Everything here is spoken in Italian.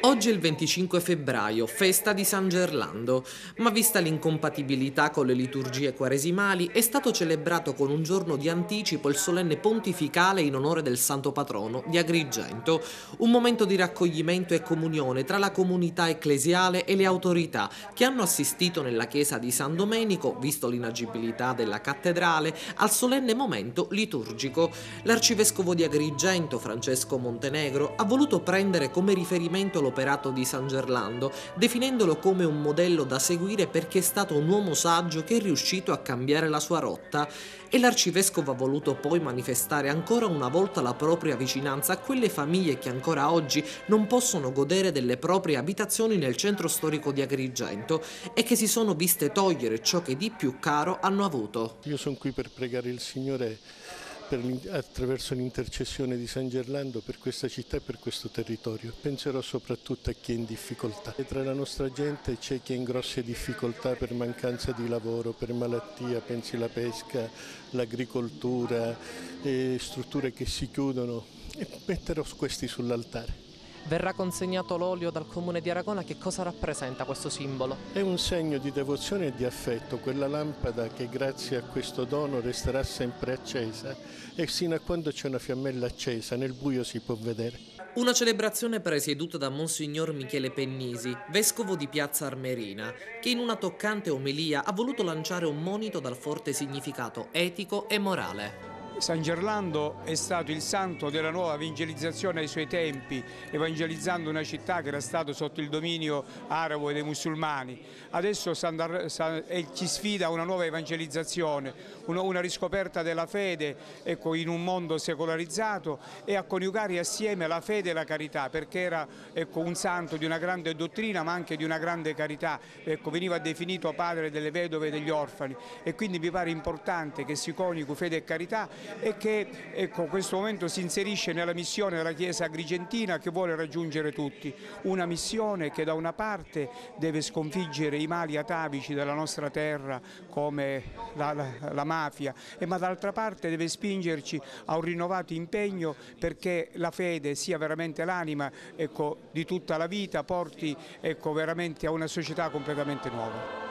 Oggi è il 25 febbraio, festa di San Gerlando, ma vista l'incompatibilità con le liturgie quaresimali, è stato celebrato con un giorno di anticipo il solenne pontificale in onore del santo patrono di Agrigento, un momento di raccoglimento e comunione tra la comunità ecclesiale e le autorità che hanno assistito nella chiesa di San Domenico, visto l'inagibilità della cattedrale, al solenne momento liturgico. L'arcivescovo di Agrigento, Francesco Montenegro, ha voluto prendere come riferimento l'operato di San Gerlando, definendolo come un modello da seguire perché è stato un uomo saggio che è riuscito a cambiare la sua rotta, e l'arcivescovo ha voluto poi manifestare ancora una volta la propria vicinanza a quelle famiglie che ancora oggi non possono godere delle proprie abitazioni nel centro storico di Agrigento e che si sono viste togliere ciò che di più caro hanno avuto. Io sono qui per pregare il Signore attraverso l'intercessione di San Gerlando per questa città e per questo territorio. Penserò soprattutto a chi è in difficoltà. E tra la nostra gente c'è chi è in grosse difficoltà per mancanza di lavoro, per malattia, pensi alla pesca, l'agricoltura, strutture che si chiudono, e metterò questi sull'altare. Verrà consegnato l'olio dal comune di Aragona. Che cosa rappresenta questo simbolo? È un segno di devozione e di affetto, quella lampada che grazie a questo dono resterà sempre accesa e sino a quando c'è una fiammella accesa nel buio si può vedere. Una celebrazione presieduta da Monsignor Michele Pennisi, vescovo di Piazza Armerina, che in una toccante omelia ha voluto lanciare un monito dal forte significato etico e morale. San Gerlando è stato il santo della nuova evangelizzazione ai suoi tempi, evangelizzando una città che era stata sotto il dominio arabo e dei musulmani. Adesso ci sfida a una nuova evangelizzazione, una riscoperta della fede, ecco, in un mondo secolarizzato, e a coniugare assieme la fede e la carità, perché era, ecco, un santo di una grande dottrina ma anche di una grande carità. Ecco, veniva definito padre delle vedove e degli orfani, e quindi mi pare importante che si coniughi fede e carità, e che, ecco, questo momento si inserisce nella missione della Chiesa agrigentina, che vuole raggiungere tutti. Una missione che da una parte deve sconfiggere i mali atavici della nostra terra come la mafia, ma dall'altra parte deve spingerci a un rinnovato impegno perché la fede sia veramente l'anima, ecco, di tutta la vita, porti, ecco, veramente a una società completamente nuova.